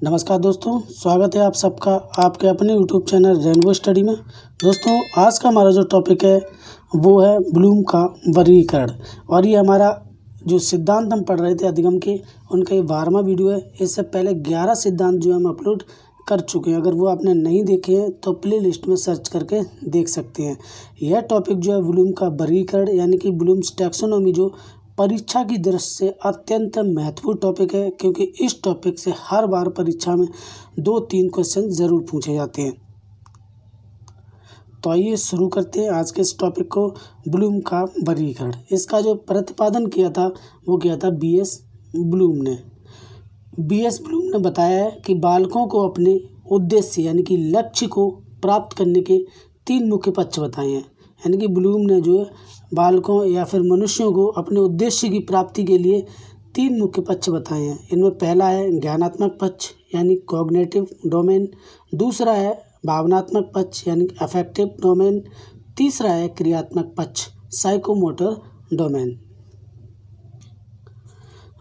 नमस्कार दोस्तों, स्वागत है आप सबका आपके अपने यूट्यूब चैनल रेनबो स्टडी में। दोस्तों, आज का हमारा जो टॉपिक है वो है ब्लूम का वर्गीकरण। और ये हमारा जो सिद्धांत हम पढ़ रहे थे अधिगम के, उनका ये 12वां वीडियो है। इससे पहले 11 सिद्धांत जो हम अपलोड कर चुके हैं। अगर वो आपने नहीं देखे हैं तो प्ले लिस्ट में सर्च करके देख सकते हैं। यह टॉपिक जो है ब्लूम का वर्गीकरण यानी कि ब्लूम्स टैक्सोनॉमी, जो परीक्षा की दृष्टि से अत्यंत महत्वपूर्ण टॉपिक है, क्योंकि इस टॉपिक से हर बार परीक्षा में 2-3 क्वेश्चन ज़रूर पूछे जाते हैं। तो आइए शुरू करते हैं आज के इस टॉपिक को, ब्लूम का वर्गीकरण। इसका जो प्रतिपादन किया था वो किया था B.S. ब्लूम ने। B.S. ब्लूम ने बताया है कि बालकों को अपने उद्देश्य यानी कि लक्ष्य को प्राप्त करने के 3 मुख्य पक्ष बताए हैं। यानी कि ब्लूम ने जो है बालकों या फिर मनुष्यों को अपने उद्देश्य की प्राप्ति के लिए 3 मुख्य पक्ष बताए हैं। इनमें पहला है ज्ञानात्मक पक्ष यानी कॉग्निटिव डोमेन, दूसरा है भावनात्मक पक्ष यानी अफेक्टिव डोमेन, तीसरा है क्रियात्मक पक्ष साइकोमोटर डोमेन।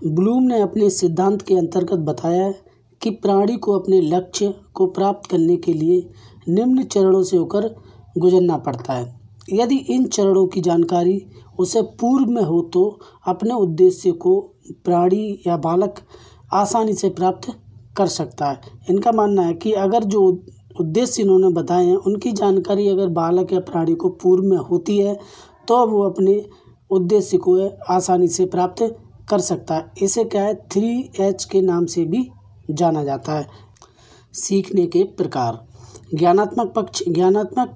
ब्लूम ने अपने सिद्धांत के अंतर्गत बताया है कि प्राणी को अपने लक्ष्य को प्राप्त करने के लिए निम्न चरणों से होकर गुजरना पड़ता है। यदि इन चरणों की जानकारी उसे पूर्व में हो तो अपने उद्देश्य को प्राणी या बालक आसानी से प्राप्त कर सकता है। इनका मानना है कि अगर जो उद्देश्य इन्होंने बताए हैं उनकी जानकारी अगर बालक या प्राणी को पूर्व में होती है तो वो अपने उद्देश्य को आसानी से प्राप्त कर सकता है। इसे क्या है 3H के नाम से भी जाना जाता है। सीखने के प्रकार। ज्ञानात्मक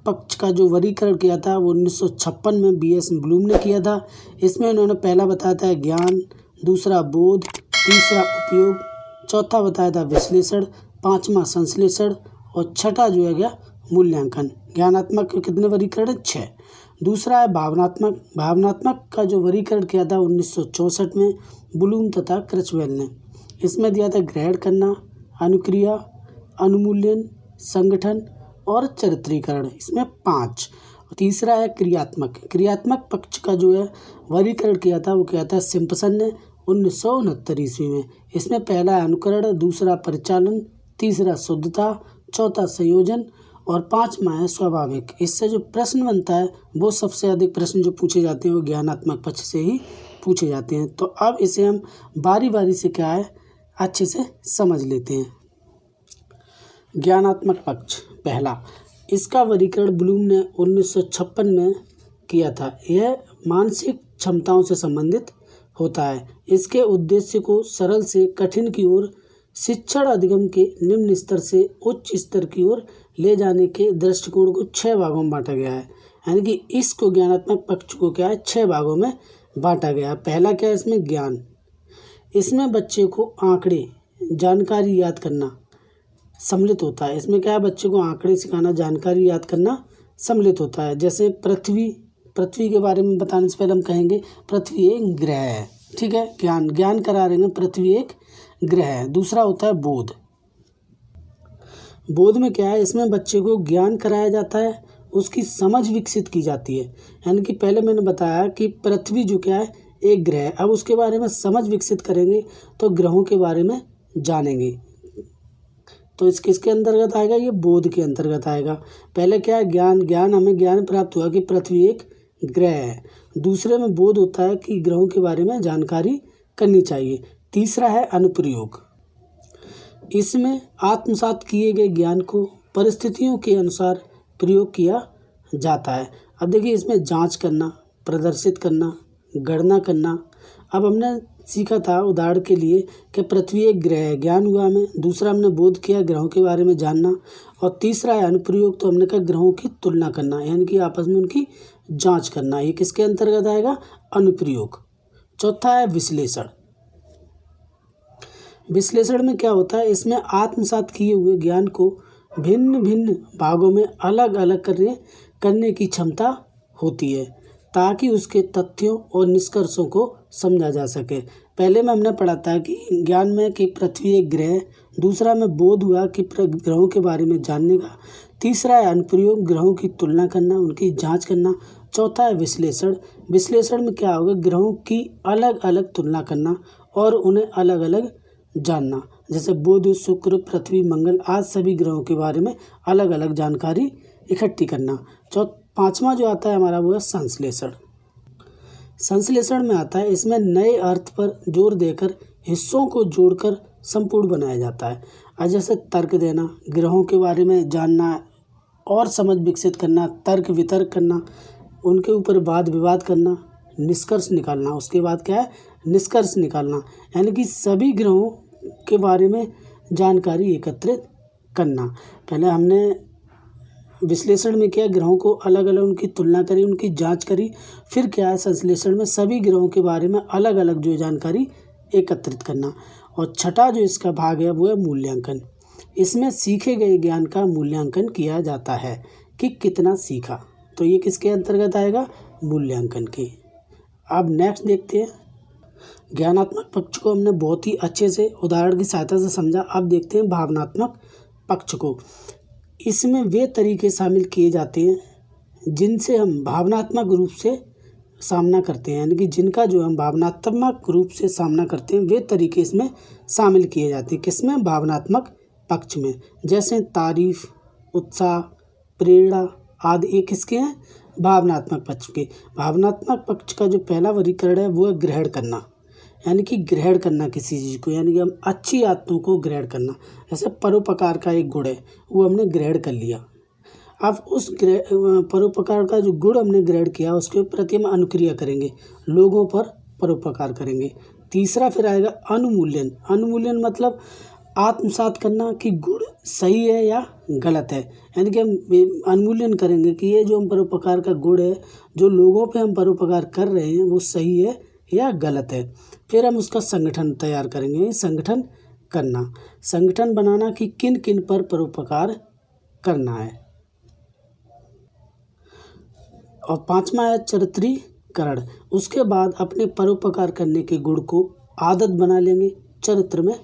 पक्ष का जो वर्गीकरण किया था वो 1956 में B.S. ब्लूम ने किया था। इसमें उन्होंने पहला बताया था ज्ञान, दूसरा बोध, तीसरा उपयोग, चौथा बताया था विश्लेषण, पांचवा संश्लेषण और छठा जो है गया मूल्यांकन। ज्ञानात्मक के कितने वर्गीकरण? 6। दूसरा है भावनात्मक का जो वर्गीकरण किया था 1964 में ब्लूम तथा क्रचवेल ने। इसमें दिया था ग्रहण करना, अनुक्रिया, अनुमूल्यन, संगठन और चरित्रीकरण, इसमें 5। तीसरा है क्रियात्मक पक्ष का जो है वर्गीकरण किया था वो किया था सिम्पसन ने 1969 ईस्वी में। इसमें पहला है अनुकरण, दूसरा परिचालन, तीसरा शुद्धता, चौथा संयोजन और 5वां है स्वाभाविक। इससे जो प्रश्न बनता है वो सबसे अधिक प्रश्न जो पूछे जाते हैं वो ज्ञानात्मक पक्ष से ही पूछे जाते हैं। तो अब इसे हम बारी बारी से क्या है अच्छे से समझ लेते हैं। ज्ञानात्मक पक्ष पहला, इसका वर्गीकरण ब्लूम ने 1956 में किया था। यह मानसिक क्षमताओं से संबंधित होता है। इसके उद्देश्य को सरल से कठिन की ओर, शिक्षण अधिगम के निम्न स्तर से उच्च स्तर की ओर ले जाने के दृष्टिकोण को 6 भागों में बांटा गया है। यानी कि इसको ज्ञानात्मक पक्ष को क्या है 6 भागों में बांटा गया है। पहला क्या है इसमें ज्ञान। इसमें बच्चे को आंकड़े, जानकारी याद करना सम्मिलित होता है। इसमें क्या है बच्चे को आंकड़े सिखाना, जानकारी याद करना सम्मिलित होता है। जैसे पृथ्वी के बारे में बताने से पहले हम कहेंगे पृथ्वी एक ग्रह है। ठीक है, ज्ञान करा रहे हैं पृथ्वी एक ग्रह है। दूसरा होता है बोध में क्या है इसमें बच्चे को ज्ञान कराया जाता है, उसकी समझ विकसित की जाती है। यानी कि पहले मैंने बताया कि पृथ्वी जो क्या है एक ग्रह है, अब उसके बारे में समझ विकसित करेंगे तो ग्रहों के बारे में जानेंगे। तो इस किसके अंतर्गत आएगा? ये बोध के अंतर्गत आएगा। पहले क्या है ज्ञान हमें ज्ञान प्राप्त हुआ कि पृथ्वी एक ग्रह है। दूसरे में बोध होता है कि ग्रहों के बारे में जानकारी करनी चाहिए। तीसरा है अनुप्रयोग। इसमें आत्मसात किए गए ज्ञान को परिस्थितियों के अनुसार प्रयोग किया जाता है। अब देखिए इसमें जांच करना, प्रदर्शित करना, गणना करना। अब हमने सीखा था उदाहरण के लिए कि पृथ्वी एक ग्रह है, ज्ञान हुआ हमें। दूसरा हमने बोध किया ग्रहों के बारे में जानना। और तीसरा है अनुप्रयोग, तो हमने कहा ग्रहों की तुलना करना यानी कि आपस में उनकी जांच करना। ये किसके अंतर्गत आएगा? अनुप्रयोग। चौथा है विश्लेषण। विश्लेषण में क्या होता है इसमें आत्मसात किए हुए ज्ञान को भिन्न भिन्न भागों में अलग अलग करने की क्षमता होती है ताकि उसके तथ्यों और निष्कर्षों को समझा जा सके। पहले में हमने पढ़ा था कि ज्ञान में कि पृथ्वी एक ग्रह, दूसरा में बोध हुआ कि ग्रहों के बारे में जानने का, तीसरा है अनुप्रयोग, ग्रहों की तुलना करना, उनकी जांच करना, चौथा है विश्लेषण में क्या होगा ग्रहों की अलग अलग तुलना करना और उन्हें अलग अलग जानना। जैसे बुध, शुक्र, पृथ्वी, मंगल आदि सभी ग्रहों के बारे में अलग अलग जानकारी इकट्ठी करना। पाँचवा जो आता है हमारा वो है संश्लेषण। संश्लेषण में आता है, इसमें नए अर्थ पर जोर देकर हिस्सों को जोड़कर संपूर्ण बनाया जाता है। और जैसे तर्क देना, ग्रहों के बारे में जानना और समझ विकसित करना, तर्क वितर्क करना, उनके ऊपर वाद विवाद करना, निष्कर्ष निकालना। उसके बाद क्या है, निष्कर्ष निकालना, यानी कि सभी ग्रहों के बारे में जानकारी एकत्रित करना। पहले हमने विश्लेषण में किया, ग्रहों को अलग अलग उनकी तुलना करी, उनकी जांच करी। फिर क्या है, संश्लेषण में सभी ग्रहों के बारे में अलग अलग जो जानकारी एकत्रित करना। और छठा जो इसका भाग है वो है मूल्यांकन। इसमें सीखे गए ज्ञान का मूल्यांकन किया जाता है कि कितना सीखा। तो ये किसके अंतर्गत आएगा, मूल्यांकन के। अब नेक्स्ट देखते हैं, ज्ञानात्मक पक्ष को हमने बहुत ही अच्छे से उदाहरण की सहायता से समझा। अब देखते हैं भावनात्मक पक्ष को। इसमें वे तरीके शामिल किए जाते हैं जिनसे हम भावनात्मक रूप से सामना करते हैं, यानी कि जिनका जो हम भावनात्मक रूप से सामना करते हैं वे तरीके इसमें शामिल किए जाते हैं। किसमें, भावनात्मक पक्ष में। जैसे तारीफ, उत्साह, प्रेरणा आदि ये किसके हैं, भावनात्मक पक्ष के। भावनात्मक पक्ष का जो पहला वर्गीकरण है वो है ग्रहण करना, यानी कि ग्रहण करना किसी चीज़ को, यानी कि हम अच्छी आदतों को ग्रहण करना। जैसे परोपकार का एक गुण है वो हमने ग्रहण कर लिया। अब उस परोपकार का जो गुण हमने ग्रहण किया उसके प्रति हम अनुक्रिया करेंगे, लोगों पर परोपकार करेंगे। तीसरा फिर आएगा अनुमूल्यन। अनुमूल्यन मतलब आत्मसात करना कि गुण सही है या गलत है, यानी कि हम अनुमूल्यन करेंगे कि ये जो हम परोपकार का गुण है, जो लोगों पे हम परोपकार कर रहे हैं वो सही है या गलत है। फिर हम उसका संगठन तैयार करेंगे, संगठन करना, संगठन बनाना कि किन किन पर परोपकार करना है। और पांचवा है चरित्रीकरण। उसके बाद अपने परोपकार करने के गुण को आदत बना लेंगे, चरित्र में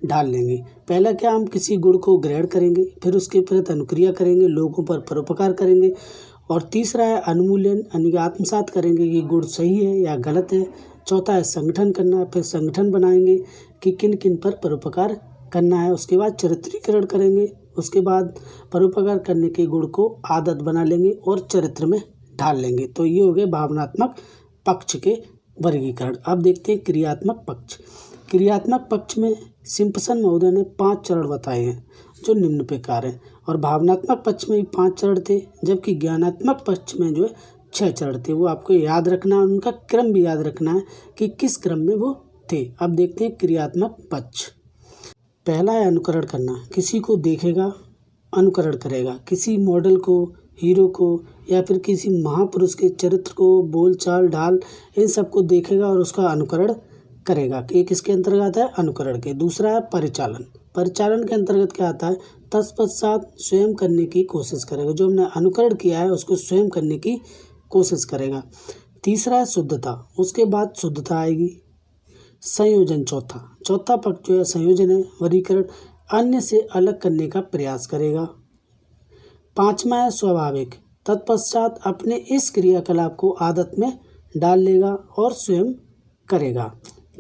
ढाल लेंगे। पहला क्या, हम किसी गुण को ग्रहण करेंगे, फिर उसके प्रति अनुक्रिया करेंगे, लोगों पर परोपकार करेंगे। और तीसरा है अनुमूल्यन, यानी कि आत्मसात करेंगे कि गुण सही है या गलत है। चौथा है संगठन करना, फिर संगठन बनाएंगे कि किन किन पर परोपकार करना है। उसके बाद चरित्रीकरण करेंगे, उसके बाद परोपकार करने के गुण को आदत बना लेंगे और चरित्र में ढाल लेंगे। तो ये हो गए भावनात्मक पक्ष के वर्गीकरण। अब देखते हैं क्रियात्मक पक्ष। क्रियात्मक पक्ष में सिम्पसन महोदय ने 5 चरण बताए हैं जो निम्न प्रकार हैं। और भावनात्मक पक्ष में भी 5 चरण थे, जबकि ज्ञानात्मक पक्ष में जो है 6 चरण थे। वो आपको याद रखना है, उनका क्रम भी याद रखना है कि किस क्रम में वो थे। अब देखते हैं क्रियात्मक पक्ष। पहला है अनुकरण करना, किसी को देखेगा अनुकरण करेगा, किसी मॉडल को, हीरो को या फिर किसी महापुरुष के चरित्र को, बोलचाल, ढाल, इन सबको देखेगा और उसका अनुकरण करेगा कि ये किसके अंतर्गत है, अनुकरण के। दूसरा है परिचालन। परिचालन के अंतर्गत क्या आता है, तत्पश्चात स्वयं करने की कोशिश करेगा, जो हमने अनुकरण किया है उसको स्वयं करने की कोशिश करेगा। तीसरा है शुद्धता, उसके बाद शुद्धता आएगी। संयोजन चौथा पक्ष जो है संयोजन है, वर्गीकरण, अन्य से अलग करने का प्रयास करेगा। पांचवा है स्वाभाविक, तत्पश्चात अपने इस क्रियाकलाप को आदत में डाल लेगा और स्वयं करेगा।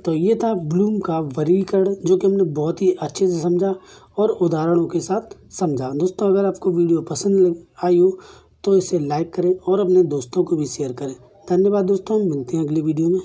तो ये था ब्लूम का वर्गीकरण, जो कि हमने बहुत ही अच्छे से समझा और उदाहरणों के साथ समझा। दोस्तों, अगर आपको वीडियो पसंद आई हो तो इसे लाइक करें और अपने दोस्तों को भी शेयर करें। धन्यवाद दोस्तों, हम मिलते हैं अगली वीडियो में।